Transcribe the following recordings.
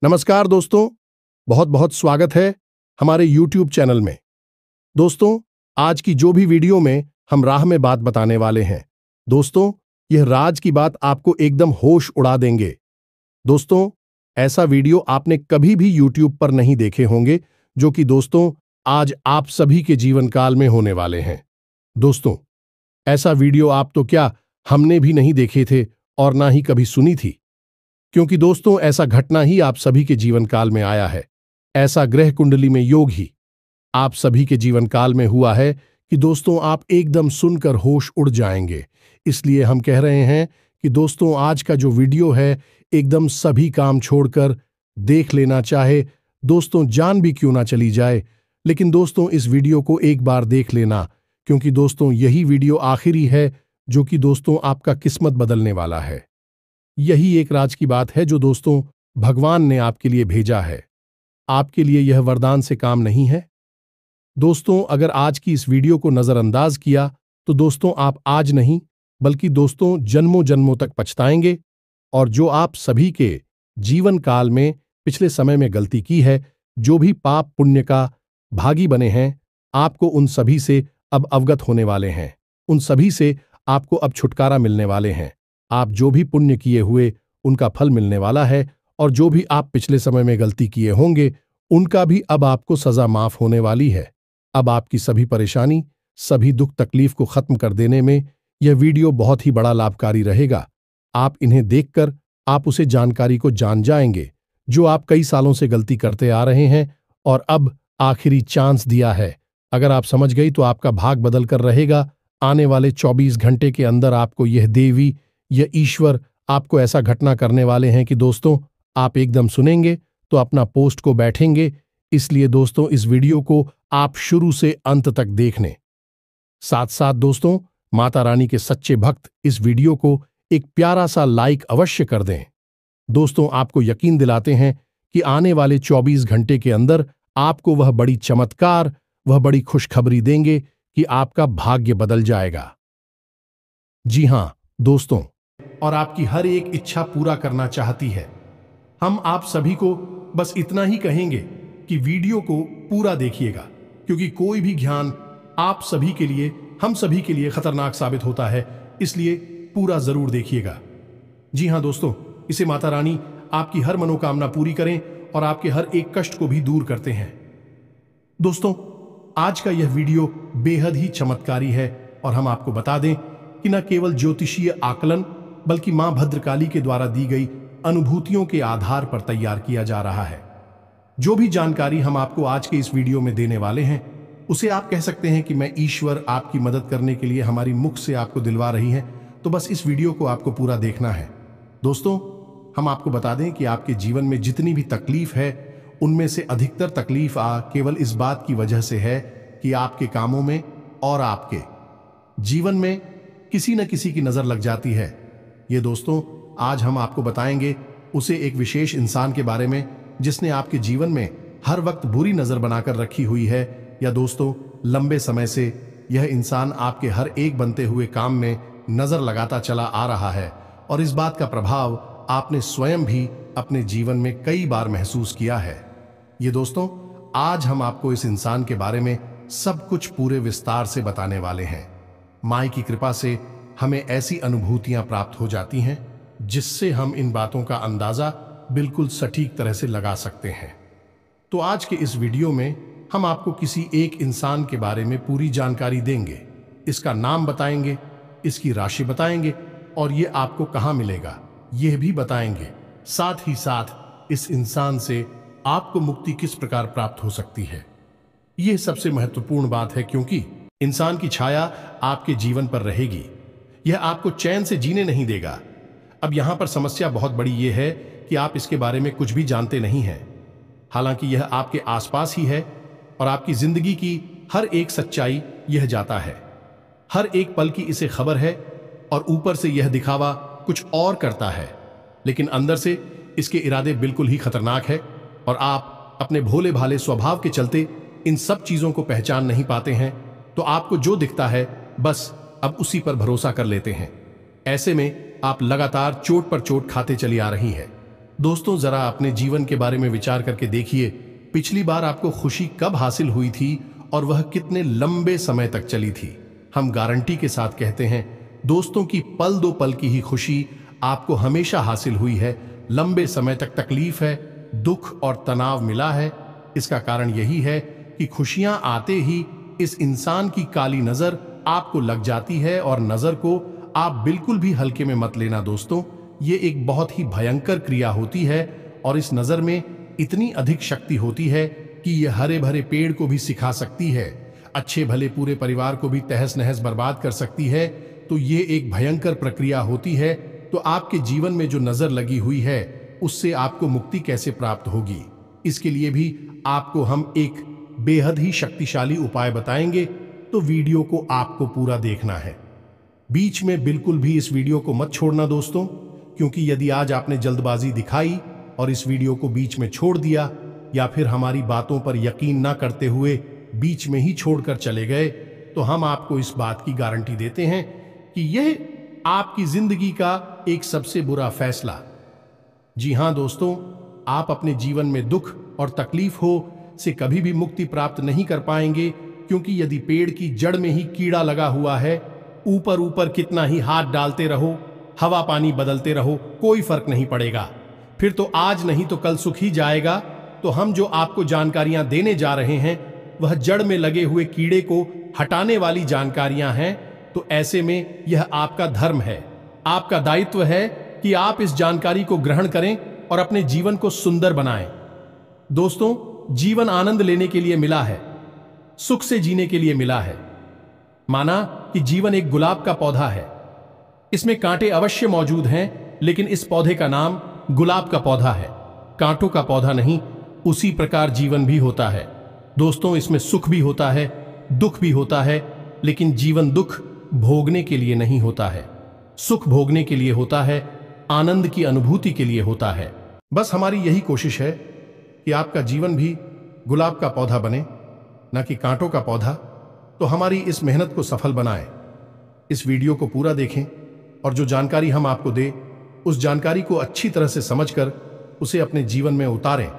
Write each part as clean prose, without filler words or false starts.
नमस्कार दोस्तों, बहुत बहुत स्वागत है हमारे YouTube चैनल में। दोस्तों, आज की जो भी वीडियो में हम राह में बात बताने वाले हैं, दोस्तों, यह राज की बात आपको एकदम होश उड़ा देंगे। दोस्तों, ऐसा वीडियो आपने कभी भी YouTube पर नहीं देखे होंगे, जो कि दोस्तों आज आप सभी के जीवन काल में होने वाले हैं। दोस्तों, ऐसा वीडियो आप तो क्या हमने भी नहीं देखे थे और ना ही कभी सुनी थी, क्योंकि दोस्तों ऐसा घटना ही आप सभी के जीवन काल में आया है। ऐसा ग्रह कुंडली में योग ही आप सभी के जीवन काल में हुआ है कि दोस्तों आप एकदम सुनकर होश उड़ जाएंगे। इसलिए हम कह रहे हैं कि दोस्तों आज का जो वीडियो है एकदम सभी काम छोड़कर देख लेना, चाहे दोस्तों जान भी क्यों ना चली जाए, लेकिन दोस्तों इस वीडियो को एक बार देख लेना, क्योंकि दोस्तों यही वीडियो आखिरी है जो कि दोस्तों आपका किस्मत बदलने वाला है। यही एक राज की बात है जो दोस्तों भगवान ने आपके लिए भेजा है। आपके लिए यह वरदान से काम नहीं है। दोस्तों अगर आज की इस वीडियो को नजरअंदाज किया तो दोस्तों आप आज नहीं बल्कि दोस्तों जन्मों जन्मों तक पछताएंगे, और जो आप सभी के जीवन काल में पिछले समय में गलती की है, जो भी पाप पुण्य का भागी बने हैं, आपको उन सभी से अब अवगत होने वाले हैं। उन सभी से आपको अब छुटकारा मिलने वाले हैं। आप जो भी पुण्य किए हुए उनका फल मिलने वाला है, और जो भी आप पिछले समय में गलती किए होंगे उनका भी अब आपको सजा माफ होने वाली है। अब आपकी सभी परेशानी, सभी दुख तकलीफ को खत्म कर देने में यह वीडियो बहुत ही बड़ा लाभकारी रहेगा। आप इन्हें देखकर आप उसे जानकारी को जान जाएंगे जो आप कई सालों से गलती करते आ रहे हैं, और अब आखिरी चांस दिया है। अगर आप समझ गई तो आपका भाग बदल कर रहेगा। आने वाले 24 घंटे के अंदर आपको यह देवी, यह ईश्वर आपको ऐसा घटना करने वाले हैं कि दोस्तों आप एकदम सुनेंगे तो अपना पोस्ट को बैठेंगे। इसलिए दोस्तों इस वीडियो को आप शुरू से अंत तक देखने, साथ साथ दोस्तों माता रानी के सच्चे भक्त इस वीडियो को एक प्यारा सा लाइक अवश्य कर दें। दोस्तों आपको यकीन दिलाते हैं कि आने वाले 24 घंटे के अंदर आपको वह बड़ी चमत्कार, वह बड़ी खुशखबरी देंगे कि आपका भाग्य बदल जाएगा। जी हां दोस्तों, और आपकी हर एक इच्छा पूरा करना चाहती है। हम आप सभी को बस इतना ही कहेंगे कि वीडियो को पूरा देखिएगा, क्योंकि कोई भी ज्ञान आप सभी के लिए, हम सभी के लिए खतरनाक साबित होता है। इसलिए पूरा जरूर देखिएगा। जी हां दोस्तों, इसे माता रानी आपकी हर मनोकामना पूरी करें और आपके हर एक कष्ट को भी दूर करते हैं। दोस्तों आज का यह वीडियो बेहद ही चमत्कारी है, और हम आपको बता दें कि न केवल ज्योतिषीय आकलन बल्कि मां भद्रकाली के द्वारा दी गई अनुभूतियों के आधार पर तैयार किया जा रहा है। जो भी जानकारी हम आपको आज के इस वीडियो में देने वाले हैं, उसे आप कह सकते हैं कि मैं ईश्वर आपकी मदद करने के लिए हमारी मुख से आपको दिलवा रही हैं। तो बस इस वीडियो को आपको पूरा देखना है। दोस्तों हम आपको बता दें कि आपके जीवन में जितनी भी तकलीफ है, उनमें से अधिकतर तकलीफ केवल इस बात की वजह से है कि आपके कामों में और आपके जीवन में किसी न किसी की नजर लग जाती है। ये दोस्तों आज हम आपको बताएंगे उसे एक विशेष इंसान के बारे में जिसने आपके जीवन में हर वक्त बुरी नजर बनाकर रखी हुई है, या दोस्तों लंबे समय से यह इंसान आपके हर एक बनते हुए काम में नजर लगाता चला आ रहा है, और इस बात का प्रभाव आपने स्वयं भी अपने जीवन में कई बार महसूस किया है। ये दोस्तों आज हम आपको इस इंसान के बारे में सब कुछ पूरे विस्तार से बताने वाले हैं। मां की कृपा से हमें ऐसी अनुभूतियां प्राप्त हो जाती हैं जिससे हम इन बातों का अंदाजा बिल्कुल सटीक तरह से लगा सकते हैं। तो आज के इस वीडियो में हम आपको किसी एक इंसान के बारे में पूरी जानकारी देंगे। इसका नाम बताएंगे, इसकी राशि बताएंगे, और ये आपको कहां मिलेगा यह भी बताएंगे। साथ ही साथ इस इंसान से आपको मुक्ति किस प्रकार प्राप्त हो सकती है। यह सबसे महत्वपूर्ण बात है, क्योंकि इंसान की छाया आपके जीवन पर रहेगी। यह आपको चैन से जीने नहीं देगा। अब यहां पर समस्या बहुत बड़ी यह है कि आप इसके बारे में कुछ भी जानते नहीं हैं। हालांकि यह आपके आसपास ही है, और आपकी जिंदगी की हर एक सच्चाई यह जाता है। हर एक पल की इसे खबर है, और ऊपर से यह दिखावा कुछ और करता है, लेकिन अंदर से इसके इरादे बिल्कुल ही खतरनाक है, और आप अपने भोले भाले स्वभाव के चलते इन सब चीजों को पहचान नहीं पाते हैं। तो आपको जो दिखता है बस अब उसी पर भरोसा कर लेते हैं। ऐसे में आप लगातार चोट पर चोट खाते चली आ रही है। दोस्तों, जरा अपने जीवन के बारे में विचार करके देखिए, पिछली बार आपको खुशी कब हासिल हुई थी और वह कितने लंबे समय तक चली थी। हम गारंटी के साथ कहते हैं दोस्तों की पल दो पल की ही खुशी आपको हमेशा हासिल हुई है। लंबे समय तक तकलीफ है, दुख और तनाव मिला है। इसका कारण यही है कि खुशियां आते ही इस इंसान की काली नजर आपको लग जाती है, और नजर को आप बिल्कुल भी हल्के में मत लेना दोस्तों। ये एक बहुत ही भयंकर क्रिया होती है और इस नजर में इतनी अधिक शक्ति होती है कि यह हरे भरे पेड़ को भी सिखा सकती है, अच्छे भले पूरे परिवार को भी तहस नहस बर्बाद कर सकती है। तो ये एक भयंकर प्रक्रिया होती है। तो आपके जीवन में जो नजर लगी हुई है उससे आपको मुक्ति कैसे प्राप्त होगी, इसके लिए भी आपको हम एक बेहद ही शक्तिशाली उपाय बताएंगे। तो वीडियो को आपको पूरा देखना है, बीच में बिल्कुल भी इस वीडियो को मत छोड़ना दोस्तों, क्योंकि यदि आज आपने जल्दबाजी दिखाई और इस वीडियो को बीच में छोड़ दिया या फिर हमारी बातों पर यकीन ना करते हुए बीच में ही छोड़कर चले गए, तो हम आपको इस बात की गारंटी देते हैं कि यह आपकी जिंदगी का एक सबसे बुरा फैसला। जी हां दोस्तों, आप अपने जीवन में दुख और तकलीफ हो से कभी भी मुक्ति प्राप्त नहीं कर पाएंगे, क्योंकि यदि पेड़ की जड़ में ही कीड़ा लगा हुआ है, ऊपर ऊपर कितना ही हाथ डालते रहो, हवा पानी बदलते रहो, कोई फर्क नहीं पड़ेगा। फिर तो आज नहीं तो कल सुख ही जाएगा। तो हम जो आपको जानकारियां देने जा रहे हैं वह जड़ में लगे हुए कीड़े को हटाने वाली जानकारियां हैं। तो ऐसे में यह आपका धर्म है, आपका दायित्व है कि आप इस जानकारी को ग्रहण करें और अपने जीवन को सुंदर बनाएं। दोस्तों, जीवन आनंद लेने के लिए मिला है, सुख से जीने के लिए मिला है। माना कि जीवन एक गुलाब का पौधा है, इसमें कांटे अवश्य मौजूद हैं, लेकिन इस पौधे का नाम गुलाब का पौधा है, कांटों का पौधा नहीं। उसी प्रकार जीवन भी होता है दोस्तों, इसमें सुख भी होता है, दुख भी होता है, लेकिन जीवन दुख भोगने के लिए नहीं होता है, सुख भोगने के लिए होता है, आनंद की अनुभूति के लिए होता है। बस हमारी यही कोशिश है कि आपका जीवन भी गुलाब का पौधा बने, न कि कांटों का पौधा। तो हमारी इस मेहनत को सफल बनाएं। इस वीडियो को पूरा देखें और जो जानकारी हम आपको दे उस जानकारी को अच्छी तरह से समझकर उसे अपने जीवन में उतारें,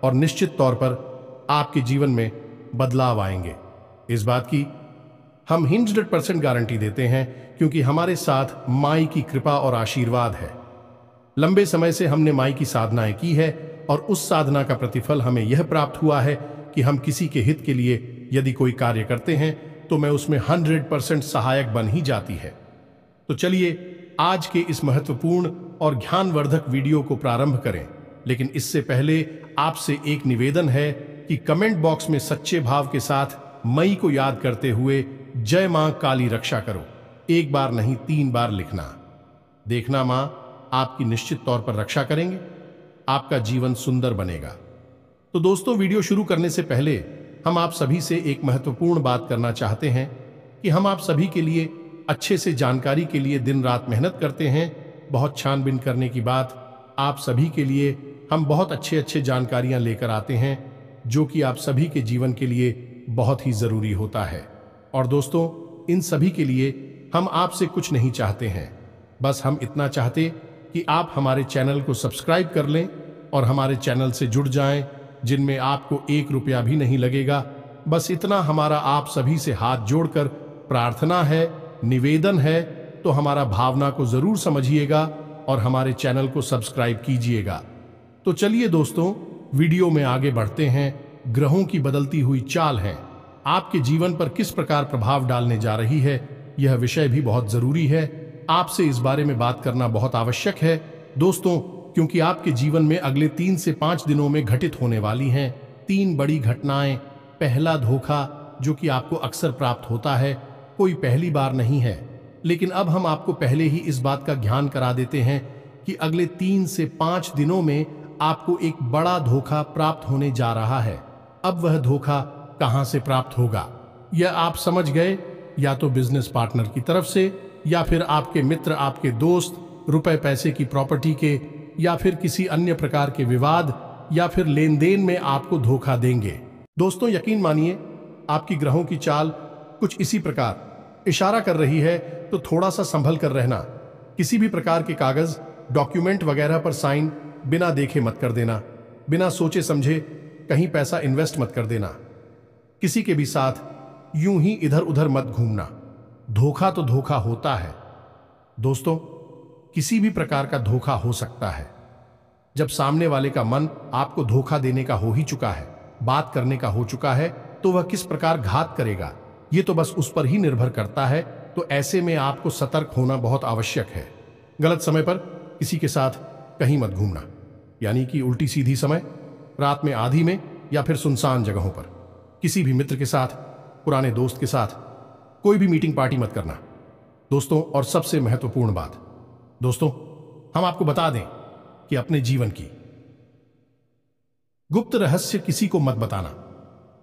और निश्चित तौर पर आपके जीवन में बदलाव आएंगे। इस बात की हम 100% गारंटी देते हैं, क्योंकि हमारे साथ माई की कृपा और आशीर्वाद है। लंबे समय से हमने माई की साधनाएं की है और उस साधना का प्रतिफल हमें यह प्राप्त हुआ है कि हम किसी के हित के लिए यदि कोई कार्य करते हैं तो मैं उसमें 100% सहायक बन ही जाती है। तो चलिए आज के इस महत्वपूर्ण और ज्ञानवर्धक वीडियो को प्रारंभ करें। लेकिन इससे पहले आपसे एक निवेदन है कि कमेंट बॉक्स में सच्चे भाव के साथ मई को याद करते हुए जय मां काली रक्षा करो, एक बार नहीं 3 बार लिखना। देखना मां आपकी निश्चित तौर पर रक्षा करेंगे, आपका जीवन सुंदर बनेगा। तो दोस्तों, वीडियो शुरू करने से पहले हम आप सभी से एक महत्वपूर्ण बात करना चाहते हैं कि हम आप सभी के लिए अच्छे से जानकारी के लिए दिन रात मेहनत करते हैं। बहुत छानबीन करने की बात, आप सभी के लिए हम बहुत अच्छे जानकारियां लेकर आते हैं, जो कि आप सभी के जीवन के लिए बहुत ही जरूरी होता है। और दोस्तों, इन सभी के लिए हम आपसे कुछ नहीं चाहते हैं, बस हम इतना चाहते कि आप हमारे चैनल को सब्सक्राइब कर लें और हमारे चैनल से जुड़ जाएं, जिनमें आपको 1 रुपया भी नहीं लगेगा। बस इतना हमारा आप सभी से हाथ जोड़कर प्रार्थना है, निवेदन है। तो हमारा भावना को जरूर समझिएगा और हमारे चैनल को सब्सक्राइब कीजिएगा। तो चलिए दोस्तों, वीडियो में आगे बढ़ते हैं। ग्रहों की बदलती हुई चाल है आपके जीवन पर किस प्रकार प्रभाव डालने जा रही है, यह विषय भी बहुत जरूरी है। आपसे इस बारे में बात करना बहुत आवश्यक है दोस्तों, क्योंकि आपके जीवन में अगले 3 से 5 दिनों में घटित होने वाली हैं 3 बड़ी घटनाएं। पहला धोखा, जो कि आपको अक्सर प्राप्त होता है, कोई पहली बार नहीं है, लेकिन अब हम आपको पहले ही इस बात का ज्ञान करा देते हैं कि अगले 3 से 5 दिनों में आपको एक बड़ा धोखा प्राप्त होने जा रहा है। अब वह धोखा कहां से प्राप्त होगा, यह आप समझ गए, या तो बिजनेस पार्टनर की तरफ से, या फिर आपके मित्र, आपके दोस्त, रुपए पैसे की प्रॉपर्टी के, या फिर किसी अन्य प्रकार के विवाद या फिर लेन देन में आपको धोखा देंगे। दोस्तों, यकीन मानिए, आपकी ग्रहों की चाल कुछ इसी प्रकार इशारा कर रही है, तो थोड़ा सा संभल कर रहना। किसी भी प्रकार के कागज, डॉक्यूमेंट वगैरह पर साइन बिना देखे मत कर देना। बिना सोचे समझे कहीं पैसा इन्वेस्ट मत कर देना। किसी के भी साथ यूं ही इधर उधर मत घूमना। धोखा तो धोखा होता है दोस्तों, किसी भी प्रकार का धोखा हो सकता है। जब सामने वाले का मन आपको धोखा देने का हो ही चुका है, बात करने का हो चुका है, तो वह किस प्रकार घात करेगा ये तो बस उस पर ही निर्भर करता है। तो ऐसे में आपको सतर्क होना बहुत आवश्यक है। गलत समय पर किसी के साथ कहीं मत घूमना, यानी कि उल्टी सीधी समय, रात में आधी में या फिर सुनसान जगहों पर। किसी भी मित्र के साथ, पुराने दोस्त के साथ कोई भी मीटिंग पार्टी मत करना दोस्तों। और सबसे महत्वपूर्ण बात दोस्तों, हम आपको बता दें कि अपने जीवन की गुप्त रहस्य किसी को मत बताना।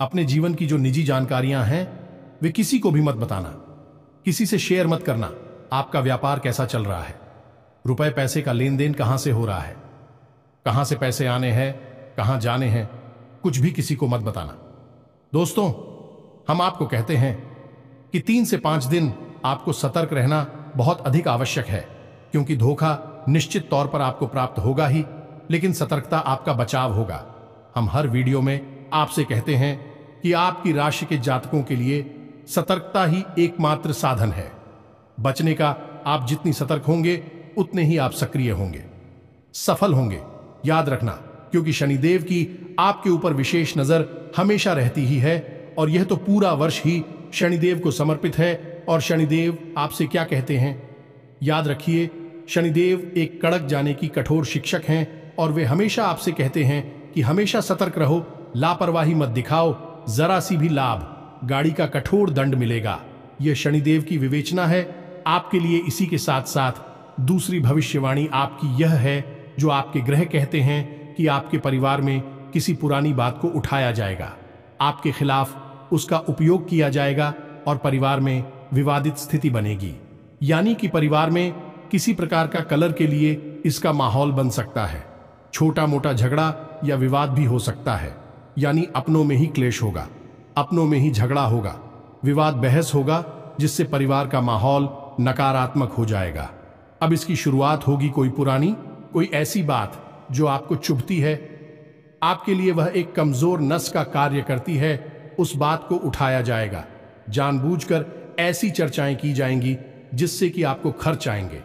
अपने जीवन की जो निजी जानकारियां हैं वे किसी को भी मत बताना। किसी से शेयर मत करना। आपका व्यापार कैसा चल रहा है, रुपए पैसे का लेन देन कहां से हो रहा है, कहां से पैसे आने हैं, कहां जाने हैं, कुछ भी किसी को मत बताना दोस्तों। हम आपको कहते हैं कि 3 से 5 दिन आपको सतर्क रहना बहुत अधिक आवश्यक है, क्योंकि धोखा निश्चित तौर पर आपको प्राप्त होगा ही, लेकिन सतर्कता आपका बचाव होगा। हम हर वीडियो में आपसे कहते हैं कि आपकी राशि के जातकों के लिए सतर्कता ही एकमात्र साधन है। बचने का आप जितनी सतर्क होंगे उतने ही आप सक्रिय होंगे, सफल होंगे। याद रखना, क्योंकि शनिदेव की आपके ऊपर विशेष नजर हमेशा रहती ही है, और यह तो पूरा वर्ष ही शनिदेव को समर्पित है। और शनिदेव आपसे क्या कहते हैं, याद रखिए, शनिदेव एक कड़क जाने की कठोर शिक्षक हैं, और वे हमेशा आपसे कहते हैं कि हमेशा सतर्क रहो, लापरवाही मत दिखाओ, जरा सी भी लाभ, गाड़ी का कठोर दंड मिलेगा। यह शनिदेव की विवेचना है आपके लिए। इसी के साथ साथ दूसरी भविष्यवाणी आपकी यह है, जो आपके ग्रह कहते हैं कि आपके परिवार में किसी पुरानी बात को उठाया जाएगा, आपके खिलाफ उसका उपयोग किया जाएगा, और परिवार में विवादित स्थिति बनेगी। यानी कि परिवार में किसी प्रकार का कलर के लिए इसका माहौल बन सकता है। छोटा मोटा झगड़ा या विवाद भी हो सकता है, यानी अपनों में ही क्लेश होगा, अपनों में ही झगड़ा होगा, विवाद बहस होगा, जिससे परिवार का माहौल नकारात्मक हो जाएगा। अब इसकी शुरुआत होगी कोई पुरानी, कोई ऐसी बात जो आपको चुभती है, आपके लिए वह एक कमजोर नस का कार्य करती है, उस बात को उठाया जाएगा। जानबूझकर ऐसी चर्चाएं की जाएंगी जिससे कि आपको खर्च आएंगे,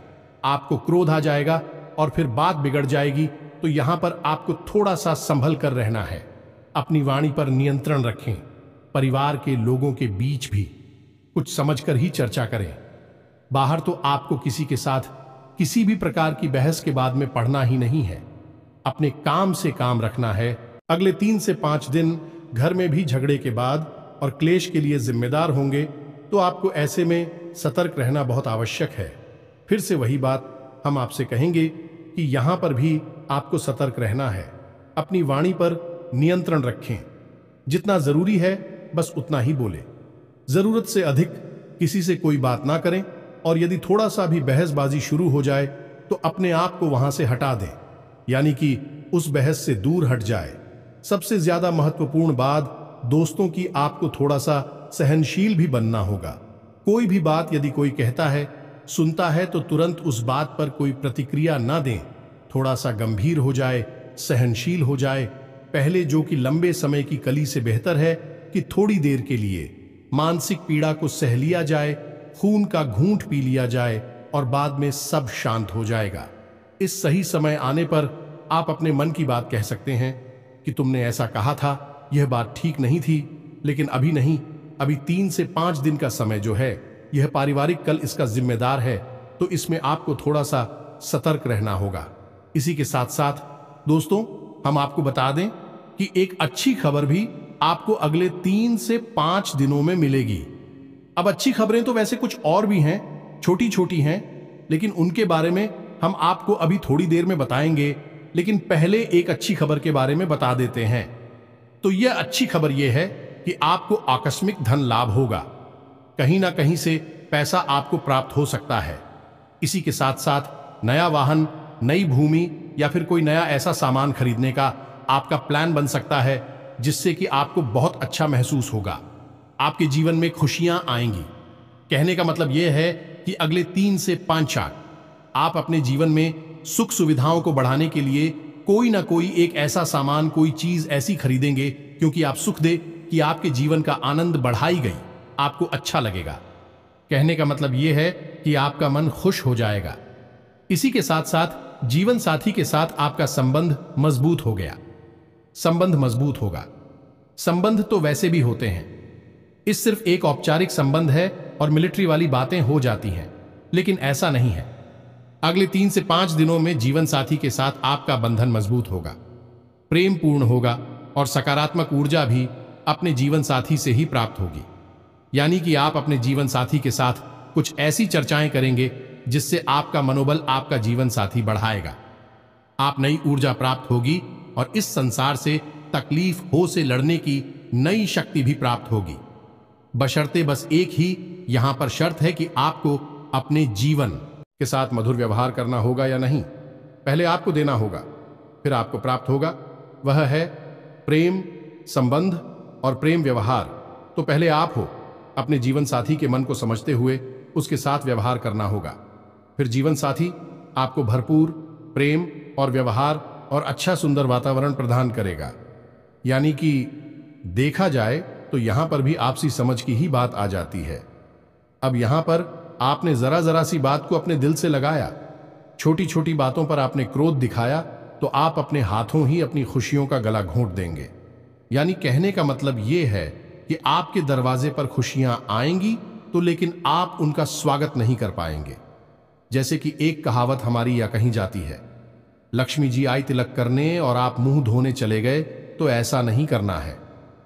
आपको क्रोध आ जाएगा और फिर बात बिगड़ जाएगी। तो यहां पर आपको थोड़ा सा संभल कर रहना है। अपनी वाणी पर नियंत्रण रखें। परिवार के लोगों के बीच भी कुछ समझकर ही चर्चा करें। बाहर तो आपको किसी के साथ किसी भी प्रकार की बहस के बाद में पढ़ना ही नहीं है, अपने काम से काम रखना है। अगले 3 से 5 दिन घर में भी झगड़े के बाद और क्लेश के लिए जिम्मेदार होंगे, तो आपको ऐसे में सतर्क रहना बहुत आवश्यक है। फिर से वही बात हम आपसे कहेंगे कि यहां पर भी आपको सतर्क रहना है। अपनी वाणी पर नियंत्रण रखें। जितना जरूरी है बस उतना ही बोले, जरूरत से अधिक किसी से कोई बात ना करें, और यदि थोड़ा सा भी बहसबाजी शुरू हो जाए तो अपने आप को वहां से हटा दें, यानी कि उस बहस से दूर हट जाए। सबसे ज्यादा महत्वपूर्ण बात दोस्तों की, आपको थोड़ा सा सहनशील भी बनना होगा। कोई भी बात यदि कोई कहता है, सुनता है, तो तुरंत उस बात पर कोई प्रतिक्रिया ना दें। थोड़ा सा गंभीर हो जाए, सहनशील हो जाए। पहले जो कि लंबे समय की कली से बेहतर है कि थोड़ी देर के लिए मानसिक पीड़ा को सह लिया जाए, खून का घूंट पी लिया जाए, और बाद में सब शांत हो जाएगा। इस सही समय आने पर आप अपने मन की बात कह सकते हैं कि तुमने ऐसा कहा था, यह बात ठीक नहीं थी, लेकिन अभी नहीं, अभी 3 से 5 दिन का समय जो है, यह पारिवारिक कल इसका जिम्मेदार है, तो इसमें आपको थोड़ा सा सतर्क रहना होगा। इसी के साथ साथ दोस्तों, हम आपको बता दें कि एक अच्छी खबर भी आपको अगले 3 से 5 दिनों में मिलेगी। अब अच्छी खबरें तो वैसे कुछ और भी हैं, छोटी छोटी हैं, लेकिन उनके बारे में हम आपको अभी थोड़ी देर में बताएंगे। लेकिन पहले एक अच्छी खबर के बारे में बता देते हैं। तो यह अच्छी खबर यह है कि आपको आकस्मिक धन लाभ होगा, कहीं ना कहीं से पैसा आपको प्राप्त हो सकता है। इसी के साथ साथ नया वाहन, नई भूमि या फिर कोई नया ऐसा सामान खरीदने का आपका प्लान बन सकता है, जिससे कि आपको बहुत अच्छा महसूस होगा। आपके जीवन में खुशियां आएंगी। कहने का मतलब यह है कि अगले 3 से 5 साल आप अपने जीवन में सुख सुविधाओं को बढ़ाने के लिए कोई ना कोई एक ऐसा सामान, कोई चीज ऐसी खरीदेंगे क्योंकि आप सुख दे कि आपके जीवन का आनंद बढ़ाई गई, आपको अच्छा लगेगा। कहने का मतलब यह है कि आपका मन खुश हो जाएगा। इसी के साथ साथ जीवन साथी के साथ आपका संबंध मजबूत हो गया। संबंध मजबूत होगा। संबंध तो वैसे भी होते हैं, इस सिर्फ एक औपचारिक संबंध है और मिलिट्री वाली बातें हो जाती हैं, लेकिन ऐसा नहीं है। अगले 3 से 5 दिनों में जीवन साथी के साथ आपका बंधन मजबूत होगा, प्रेम पूर्ण होगा और सकारात्मक ऊर्जा भी अपने जीवन साथी से ही प्राप्त होगी। यानी कि आप अपने जीवन साथी के साथ कुछ ऐसी चर्चाएं करेंगे जिससे आपका मनोबल आपका जीवन साथी बढ़ाएगा। आप नई ऊर्जा प्राप्त होगी और इस संसार से तकलीफ हो से लड़ने की नई शक्ति भी प्राप्त होगी। बशर्ते बस एक ही यहां पर शर्त है कि आपको अपने जीवन के साथ मधुर व्यवहार करना होगा या नहीं। पहले आपको देना होगा, फिर आपको प्राप्त होगा। वह है प्रेम, संबंध और प्रेम व्यवहार। तो पहले आप हो, अपने जीवन साथी के मन को समझते हुए उसके साथ व्यवहार करना होगा। फिर जीवन साथी आपको भरपूर प्रेम और व्यवहार और अच्छा सुंदर वातावरण प्रदान करेगा। यानी कि देखा जाए तो यहां पर भी आपसी समझ की ही बात आ जाती है। अब यहां पर आपने जरा जरा सी बात को अपने दिल से लगाया, छोटी छोटी बातों पर आपने क्रोध दिखाया, तो आप अपने हाथों ही अपनी खुशियों का गला घोंट देंगे। यानी कहने का मतलब यह है कि आपके दरवाजे पर खुशियां आएंगी तो लेकिन आप उनका स्वागत नहीं कर पाएंगे। जैसे कि एक कहावत हमारी या कहीं जाती है, लक्ष्मी जी आई तिलक करने और आप मुंह धोने चले गए, तो ऐसा नहीं करना है।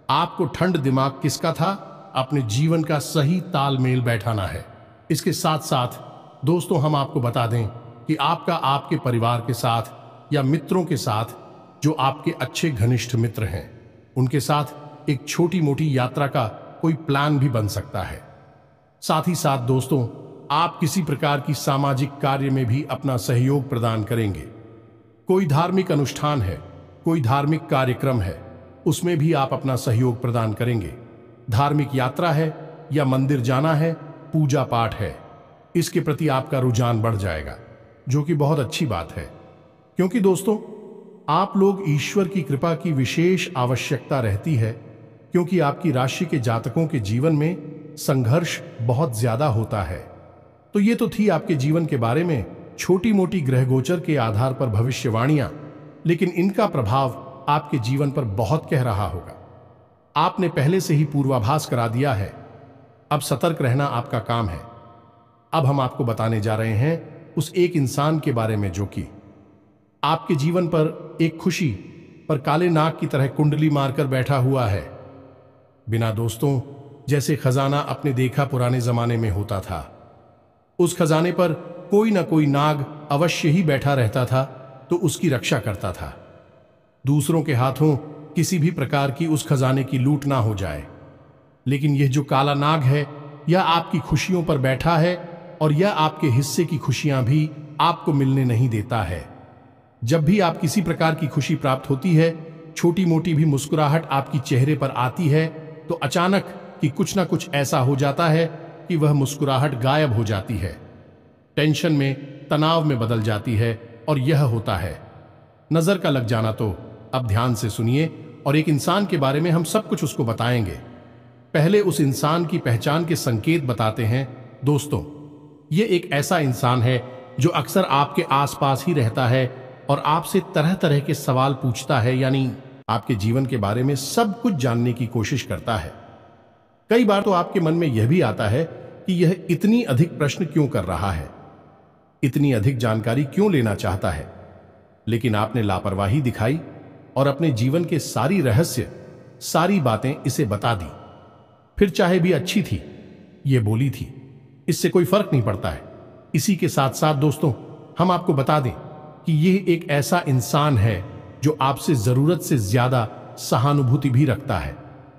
आपको ठंड दिमाग किसका था? अपने जीवन का सही तालमेल बैठाना है। इसके साथ साथ दोस्तों हम आपको बता दें कि आपका आपके परिवार के साथ या मित्रों के साथ, जो आपके अच्छे घनिष्ठ मित्र हैं, उनके साथ एक छोटी मोटी यात्रा का कोई प्लान भी बन सकता है। साथ ही साथ दोस्तों आप किसी प्रकार की सामाजिक कार्य में भी अपना सहयोग प्रदान करेंगे। कोई धार्मिक अनुष्ठान है, कोई धार्मिक कार्यक्रम है, उसमें भी आप अपना सहयोग प्रदान करेंगे। धार्मिक यात्रा है या मंदिर जाना है, पूजा पाठ है, इसके प्रति आपका रुझान बढ़ जाएगा, जो कि बहुत अच्छी बात है। क्योंकि दोस्तों आप लोग ईश्वर की कृपा की विशेष आवश्यकता रहती है, क्योंकि आपकी राशि के जातकों के जीवन में संघर्ष बहुत ज्यादा होता है। तो ये तो थी आपके जीवन के बारे में छोटी मोटी ग्रह गोचर के आधार पर भविष्यवाणियां, लेकिन इनका प्रभाव आपके जीवन पर बहुत कह रहा होगा। आपने पहले से ही पूर्वाभास करा दिया है, अब सतर्क रहना आपका काम है। अब हम आपको बताने जा रहे हैं उस एक इंसान के बारे में जो कि आपके जीवन पर एक खुशी पर काले नाग की तरह कुंडली मारकर बैठा हुआ है। बिना दोस्तों, जैसे खजाना अपने देखा पुराने जमाने में होता था, उस खजाने पर कोई ना कोई नाग अवश्य ही बैठा रहता था, तो उसकी रक्षा करता था। दूसरों के हाथों किसी भी प्रकार की उस खजाने की लूट ना हो जाए। लेकिन यह जो काला नाग है, यह आपकी खुशियों पर बैठा है और यह आपके हिस्से की खुशियां भी आपको मिलने नहीं देता है। जब भी आप किसी प्रकार की खुशी प्राप्त होती है, छोटी मोटी भी मुस्कुराहट आपकी चेहरे पर आती है, तो अचानक कि कुछ ना कुछ ऐसा हो जाता है कि वह मुस्कुराहट गायब हो जाती है, टेंशन में, तनाव में बदल जाती है। और यह होता है नजर का लग जाना। तो अब ध्यान से सुनिए और एक इंसान के बारे में हम सब कुछ उसको बताएंगे। पहले उस इंसान की पहचान के संकेत बताते हैं। दोस्तों ये एक ऐसा इंसान है जो अक्सर आपके आसपास ही रहता है और आपसे तरह तरह के सवाल पूछता है, यानी आपके जीवन के बारे में सब कुछ जानने की कोशिश करता है। कई बार तो आपके मन में यह भी आता है कि यह इतनी अधिक प्रश्न क्यों कर रहा है, इतनी अधिक जानकारी क्यों लेना चाहता है। लेकिन आपने लापरवाही दिखाई और अपने जीवन के सारी रहस्य, सारी बातें इसे बता दी। फिर चाहे भी अच्छी थी, ये बोली थी, इससे कोई फर्क नहीं पड़ता है। इसी के साथ साथ दोस्तों हम आपको बता दें कि यह एक ऐसा इंसान है जो आपसे जरूरत से ज्यादा सहानुभूति भी रखता है।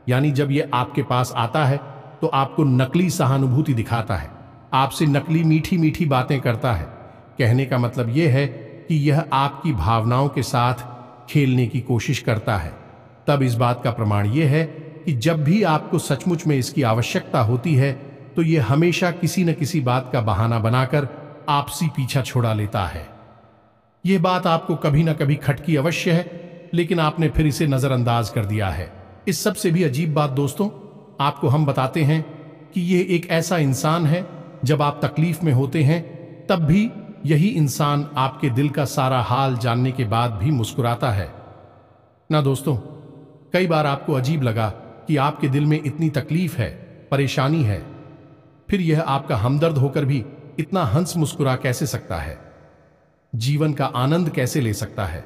यानी जब यह आपके पास आता है तो आपको नकली सहानुभूति दिखाता है, आपसे नकली मीठी मीठी बातें करता है। कहने का मतलब यह है कि यह आपकी भावनाओं के साथ खेलने की कोशिश करता है। तब इस बात का प्रमाण यह है कि जब भी आपको सचमुच में इसकी आवश्यकता होती है, तो यह हमेशा किसी न किसी बात का बहाना बनाकर आपसी पीछा छुड़ा लेता है। यह बात आपको कभी ना कभी खटकी अवश्य है, लेकिन आपने फिर इसे नजरअंदाज कर दिया है। इस सबसे भी अजीब बात दोस्तों, आपको हम बताते हैं कि यह एक ऐसा इंसान है, जब आप तकलीफ में होते हैं तब भी यही इंसान आपके दिल का सारा हाल जानने के बाद भी मुस्कुराता है ना दोस्तों। कई बार आपको अजीब लगा कि आपके दिल में इतनी तकलीफ है, परेशानी है, फिर यह आपका हमदर्द होकर भी इतना हंस मुस्कुरा कैसे सकता है, जीवन का आनंद कैसे ले सकता है।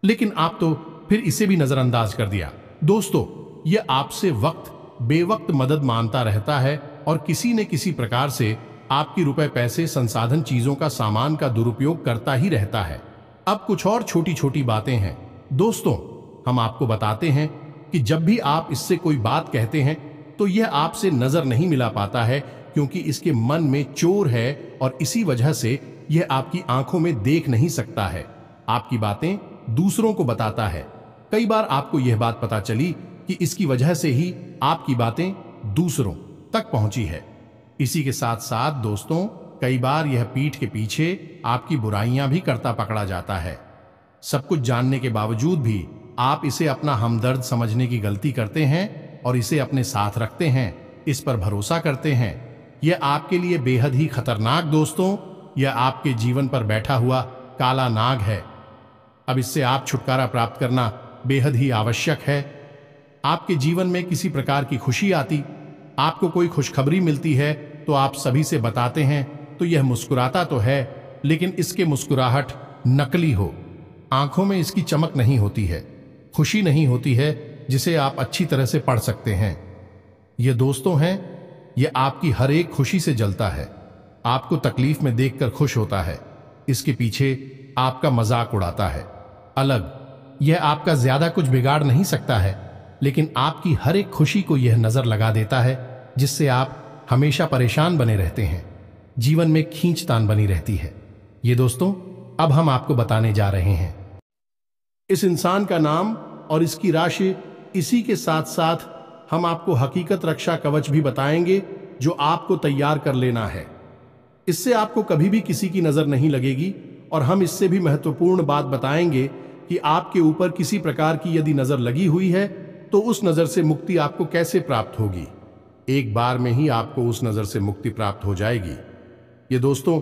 लेकिन आप तो फिर इसे भी नजरअंदाज कर दिया। दोस्तों, यह आपसे वक्त बेवक्त मदद मांगता रहता है और किसी न किसी प्रकार से आपकी रुपए, पैसे, संसाधन, चीजों का सामान का दुरुपयोग करता ही रहता है। अब कुछ और छोटी छोटी बातें हैं दोस्तों, हम आपको बताते हैं कि जब भी आप इससे कोई बात कहते हैं तो यह आपसे नजर नहीं मिला पाता है, क्योंकि इसके मन में चोर है और इसी वजह से यह आपकी आंखों में देख नहीं सकता है। आपकी बातें दूसरों को बताता है। कई बार आपको यह बात पता चली कि इसकी वजह से ही आपकी बातें दूसरों तक पहुंची है। इसी के साथ साथ दोस्तों, कई बार यह पीठ के पीछे आपकी बुराइयां भी करता पकड़ा जाता है। सब कुछ जानने के बावजूद भी आप इसे अपना हमदर्द समझने की गलती करते हैं और इसे अपने साथ रखते हैं, इस पर भरोसा करते हैं। यह आपके लिए बेहद ही खतरनाक दोस्तों, यह आपके जीवन पर बैठा हुआ काला नाग है। अब इससे आप छुटकारा प्राप्त करना बेहद ही आवश्यक है। आपके जीवन में किसी प्रकार की खुशी आती, आपको कोई खुशखबरी मिलती है तो आप सभी से बताते हैं, तो यह मुस्कुराता तो है, लेकिन इसके मुस्कुराहट नकली हो। आंखों में इसकी चमक नहीं होती है, खुशी नहीं होती है जिसे आप अच्छी तरह से पढ़ सकते हैं। ये दोस्तों हैं, ये आपकी हर एक खुशी से जलता है, आपको तकलीफ में देखकर खुश होता है, इसके पीछे आपका मजाक उड़ाता है। अलग, यह आपका ज्यादा कुछ बिगाड़ नहीं सकता है, लेकिन आपकी हर एक खुशी को यह नजर लगा देता है, जिससे आप हमेशा परेशान बने रहते हैं, जीवन में खींचतान बनी रहती है। ये दोस्तों, अब हम आपको बताने जा रहे हैं इस इंसान का नाम और इसकी राशि। इसी के साथ साथ हम आपको हकीकत रक्षा कवच भी बताएंगे, जो आपको तैयार कर लेना है। इससे आपको कभी भी किसी की नजर नहीं लगेगी, और हम इससे भी महत्वपूर्ण बात बताएंगे कि आपके ऊपर किसी प्रकार की यदि नजर लगी हुई है तो उस नजर से मुक्ति आपको कैसे प्राप्त होगी। एक बार में ही आपको उस नजर से मुक्ति प्राप्त हो जाएगी। ये दोस्तों,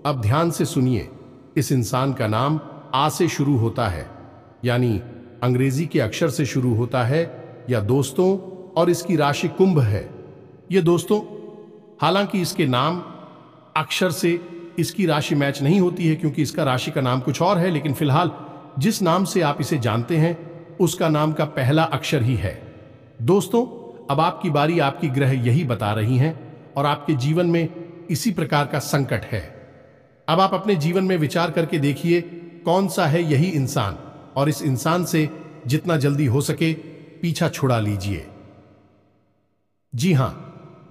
अब ध्यान से सुनिए। इस इंसान का नाम आ से शुरू होता है, यानी अंग्रेजी के अक्षर से शुरू होता है या दोस्तों, और इसकी राशि कुंभ है। ये दोस्तों, हालांकि इसके नाम अक्षर से इसकी राशि मैच नहीं होती है, क्योंकि इसका राशि का नाम कुछ और है, लेकिन फिलहाल जिस नाम से आप इसे जानते हैं उसका नाम का पहला अक्षर ही है। दोस्तों, अब आपकी बारी, आपकी ग्रह यही बता रही हैं, और आपके जीवन में इसी प्रकार का संकट है। अब आप अपने जीवन में विचार करके देखिए कौन सा है यही इंसान, और इस इंसान से जितना जल्दी हो सके पीछा छुड़ा लीजिए। जी हां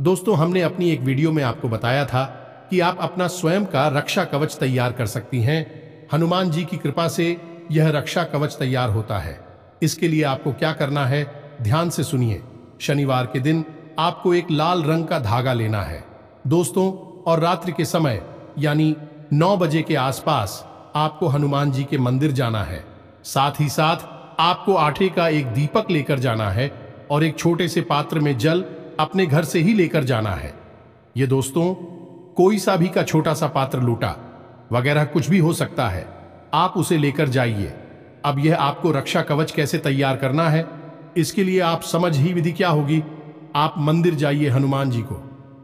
दोस्तों, हमने अपनी एक वीडियो में आपको बताया था कि आप अपना स्वयं का रक्षा कवच तैयार कर सकती हैं। हनुमान जी की कृपा से यह रक्षा कवच तैयार होता है। इसके लिए आपको क्या करना है, ध्यान से सुनिए। शनिवार के दिन आपको एक लाल रंग का धागा लेना है दोस्तों, और रात्रि के समय यानी 9 बजे के आसपास आपको हनुमान जी के मंदिर जाना है। साथ ही साथ आपको आटे का एक दीपक लेकर जाना है, और एक छोटे से पात्र में जल अपने घर से ही लेकर जाना है। ये दोस्तों, कोई सा भी का छोटा सा पात्र, लोटा वगैरह कुछ भी हो सकता है, आप उसे लेकर जाइए। अब यह आपको रक्षा कवच कैसे तैयार करना है, इसके लिए आप समझ ही विधि क्या होगी। आप मंदिर जाइए, हनुमान जी को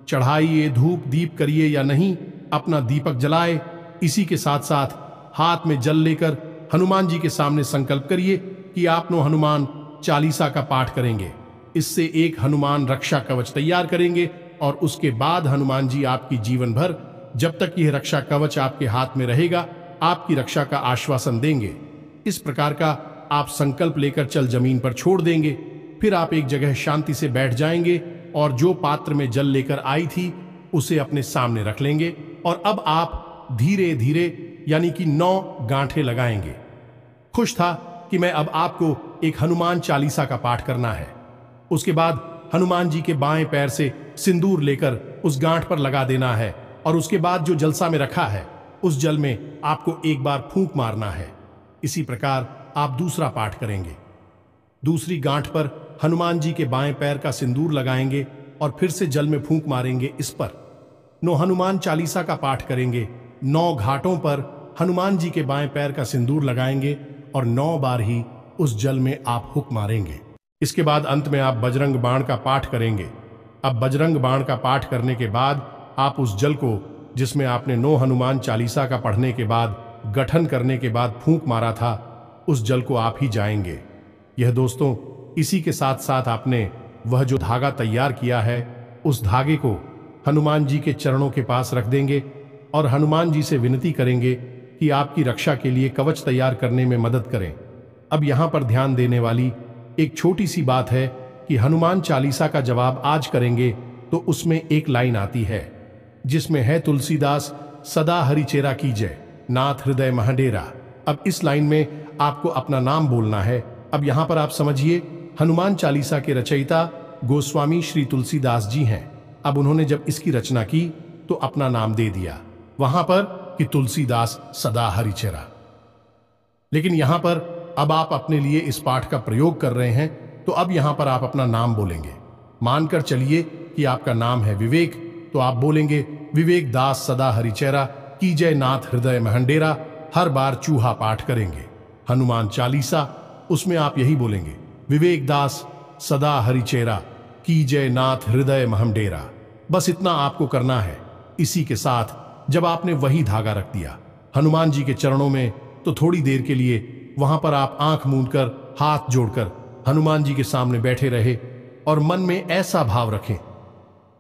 चढ़ाइए, धूप दीप करिए या नहीं, अपना दीपक जलाए। इसी के साथ साथ हाथ में जल लेकर हनुमान जी के सामने संकल्प करिए कि आप हनुमान चालीसा का पाठ करेंगे। इससे एक हनुमान रक्षा कवच तैयार करेंगे, और उसके बाद हनुमान जी आपकी जीवन भर, जब तक यह रक्षा कवच आपके हाथ में रहेगा, आपकी रक्षा का आश्वासन देंगे। इस प्रकार का आप संकल्प लेकर चल जमीन पर छोड़ देंगे। फिर आप एक जगह शांति से बैठ जाएंगे, और जो पात्र में जल लेकर आई थी उसे अपने सामने रख लेंगे, और अब आप धीरे धीरे यानी कि 9 गांठें लगाएंगे। खुश था कि मैं अब आपको एक हनुमान चालीसा का पाठ करना है। उसके बाद हनुमान जी के बाएं पैर से सिंदूर लेकर उस गांठ पर लगा देना है, और उसके बाद जो जलसा में रखा है उस जल में आपको एक बार फूंक मारना है। इसी प्रकार आप दूसरा पाठ करेंगे। दूसरी गांठ पर हनुमान जी के बाएं पैर का सिंदूर लगाएंगे और फिर से जल में फूंक मारेंगे इस पर। 9 हनुमान चालीसा का पाठ करेंगे। 9 घाटों पर हनुमान जी के बाएं पैर का सिंदूर लगाएंगे और 9 बार ही उस जल में आप हुक मारेंगे। इसके बाद अंत में आप बजरंग बाण का पाठ करेंगे। अब बजरंग बाण का पाठ करने के बाद आप उस जल को, जिसमें आपने 9 हनुमान चालीसा का पढ़ने के बाद, गठन करने के बाद फूंक मारा था, उस जल को आप ही जाएंगे। यह दोस्तों, इसी के साथ साथ आपने वह जो धागा तैयार किया है, उस धागे को हनुमान जी के चरणों के पास रख देंगे और हनुमान जी से विनती करेंगे कि आपकी रक्षा के लिए कवच तैयार करने में मदद करें। अब यहां पर ध्यान देने वाली एक छोटी सी बात है कि हनुमान चालीसा का जवाब आज करेंगे तो उसमें एक लाइन आती है जिसमें है, तुलसीदास सदा हरिचेरा कीजय, नाथ हृदय महडेरा। अब इस लाइन में आपको अपना नाम बोलना है। अब यहां पर आप समझिए, हनुमान चालीसा के रचयिता गोस्वामी श्री तुलसीदास जी हैं। अब उन्होंने जब इसकी रचना की तो अपना नाम दे दिया वहां पर कि तुलसीदास सदा हरिचेरा। लेकिन यहां पर अब आप अपने लिए इस पाठ का प्रयोग कर रहे हैं, तो अब यहां पर आप अपना नाम बोलेंगे। मानकर चलिए कि आपका नाम है विवेक, तो आप बोलेंगे, विवेक दास सदा हरिचेरा कीजय, नाथ हृदय महंडेरा। हर बार चूहा पाठ करेंगे हनुमान चालीसा, उसमें आप यही बोलेंगे, विवेक दास सदा हरिचेरा कीजय, नाथ हृदय महंडेरा। बस इतना आपको करना है। इसी के साथ जब आपने वही धागा रख दिया हनुमान जी के चरणों में, तो थोड़ी देर के लिए वहां पर आप आंख मूंदकर, हाथ जोड़कर हनुमान जी के सामने बैठे रहे और मन में ऐसा भाव रखें,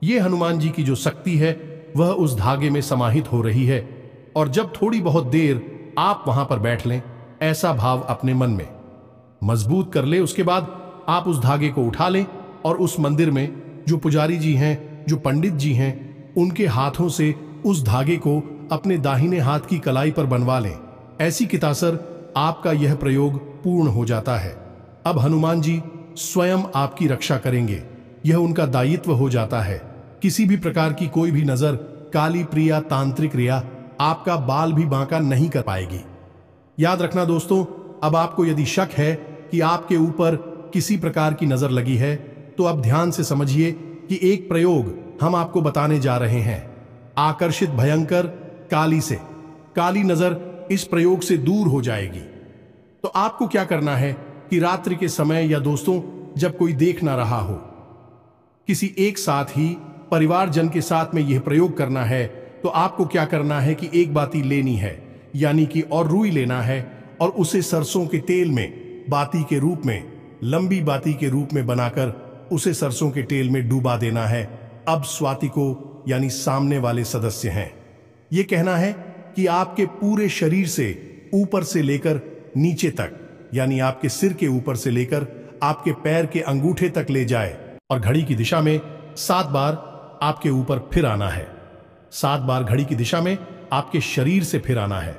ये हनुमान जी की जो शक्ति है वह उस धागे में समाहित हो रही है। और जब थोड़ी बहुत देर आप वहां पर बैठ लें, ऐसा भाव अपने मन में मजबूत कर ले, उसके बाद आप उस धागे को उठा लें और उस मंदिर में जो पुजारी जी हैं, जो पंडित जी हैं, उनके हाथों से उस धागे को अपने दाहिने हाथ की कलाई पर बनवा लें। ऐसी कितासर आपका यह प्रयोग पूर्ण हो जाता है। अब हनुमान जी स्वयं आपकी रक्षा करेंगे, यह उनका दायित्व हो जाता है। किसी भी प्रकार की कोई भी नजर, काली प्रिया, तांत्रिक रिया आपका बाल भी बांका नहीं कर पाएगी। याद रखना दोस्तों, अब आपको यदि शक है कि आपके ऊपर किसी प्रकार की नजर लगी है, तो अब ध्यान से समझिए कि एक प्रयोग हम आपको बताने जा रहे हैं। आकर्षित भयंकर काली से, काली नजर इस प्रयोग से दूर हो जाएगी। तो आपको क्या करना है कि रात्रि के समय या दोस्तों जब कोई देख ना रहा हो, किसी एक साथ ही परिवारजन के साथ में यह प्रयोग करना है, तो आपको क्या करना है कि एक बाती लेनी है, यानी कि और रुई लेना है और उसे सरसों के तेल में बाती के रूप में, लंबी बाती के रूप में बनाकर उसे सरसों के तेल में डूबा देना है। अब स्वाति को, यानी सामने वाले सदस्य हैं, यह कहना है कि आपके पूरे शरीर से ऊपर से लेकर नीचे तक, यानी आपके सिर के ऊपर से लेकर आपके पैर के अंगूठे तक ले जाए और घड़ी की दिशा में 7 बार आपके ऊपर फिर आना है। 7 बार घड़ी की दिशा में आपके शरीर से फिर आना है।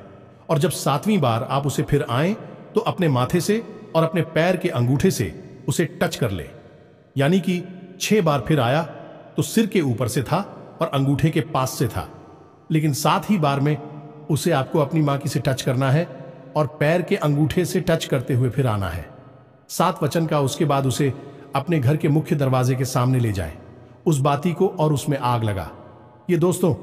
और जब 7वीं बार आप उसे फिर आए तो अपने माथे से और अपने पैर के अंगूठे से उसे टच कर ले, यानी कि 6 बार फिर आया तो सिर के ऊपर से था और अंगूठे के पास से था, लेकिन 7 ही बार में उसे आपको अपनी मां की से टच करना है और पैर के अंगूठे से टच करते हुए फिर आना है। 7 वचन का उसके बाद उसे अपने घर के मुख्य दरवाजे के सामने ले जाएं, उस बाती को, और उसमें आग लगा। ये दोस्तों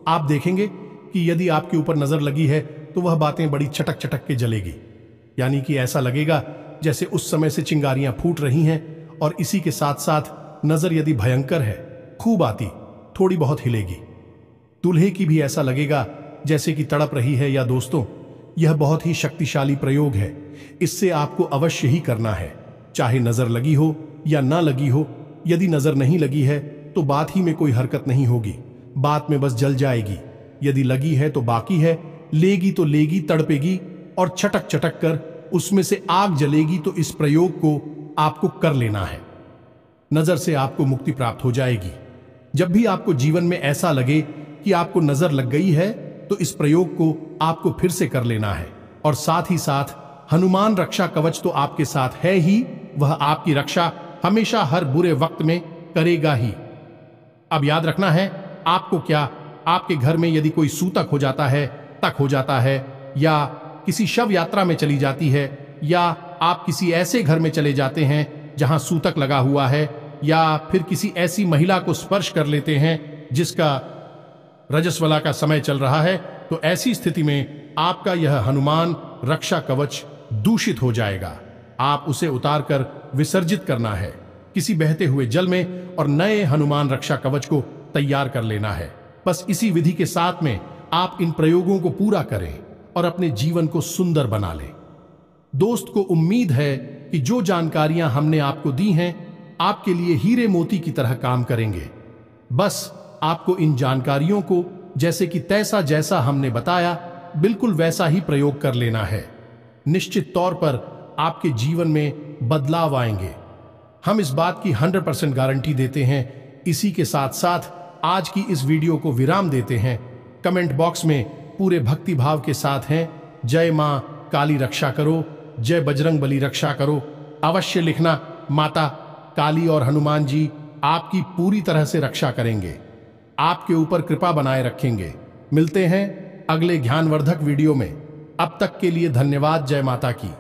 आप देखेंगे कि यदि आपके ऊपर नजर लगी है तो वह बातें बड़ी चटक चटक के जलेगी, यानी कि ऐसा लगेगा जैसे उस समय से चिंगारियां फूट रही हैं। और इसी के साथ साथ नजर यदि भयंकर है, खूब आती, थोड़ी बहुत हिलेगी। दूल्हे की भी ऐसा लगेगा जैसे कि तड़प रही है। या दोस्तों, यह बहुत ही शक्तिशाली प्रयोग है, इससे आपको अवश्य ही करना है, चाहे नजर लगी हो या ना लगी हो। यदि नजर नहीं लगी है तो बात ही में कोई हरकत नहीं होगी, बात में बस जल जाएगी। यदि लगी है तो बाकी है, लेगी तो लेगी, तड़पेगी और चटक चटक कर उसमें से आग जलेगी। तो इस प्रयोग को आपको कर लेना है, नजर से आपको मुक्ति प्राप्त हो जाएगी। जब भी आपको जीवन में ऐसा लगे कि आपको नजर लग गई है तो इस प्रयोग को आपको फिर से कर लेना है। और साथ ही साथ हनुमान रक्षा कवच तो आपके साथ है ही, वह आपकी रक्षा हमेशा हर बुरे वक्त में करेगा ही। अब याद रखना है आपको क्या, आपके घर में यदि कोई सूतक हो जाता है, तक हो जाता है, या किसी शव यात्रा में चली जाती है, या आप किसी ऐसे घर में चले जाते हैं जहां सूतक लगा हुआ है, या फिर किसी ऐसी महिला को स्पर्श कर लेते हैं जिसका रजस्वला का समय चल रहा है, तो ऐसी स्थिति में आपका यह हनुमान रक्षा कवच दूषित हो जाएगा। आप उसे उतारकर विसर्जित करना है किसी बहते हुए जल में और नए हनुमान रक्षा कवच को तैयार कर लेना है। बस इसी विधि के साथ में आप इन प्रयोगों को पूरा करें और अपने जीवन को सुंदर बना लें। दोस्त को उम्मीद है कि जो जानकारियां हमने आपको दी हैं आपके लिए हीरे मोती की तरह काम करेंगे। बस आपको इन जानकारियों को जैसे कि तैसा जैसा हमने बताया बिल्कुल वैसा ही प्रयोग कर लेना है। निश्चित तौर पर आपके जीवन में बदलाव आएंगे, हम इस बात की 100% गारंटी देते हैं। इसी के साथ साथ आज की इस वीडियो को विराम देते हैं। कमेंट बॉक्स में पूरे भक्ति भाव के साथ हैं, जय मां काली रक्षा करो, जय बजरंग बली रक्षा करो, अवश्य लिखना। माता काली और हनुमान जी आपकी पूरी तरह से रक्षा करेंगे, आपके ऊपर कृपा बनाए रखेंगे। मिलते हैं अगले ज्ञानवर्धक वीडियो में। अब तक के लिए धन्यवाद। जय माता की।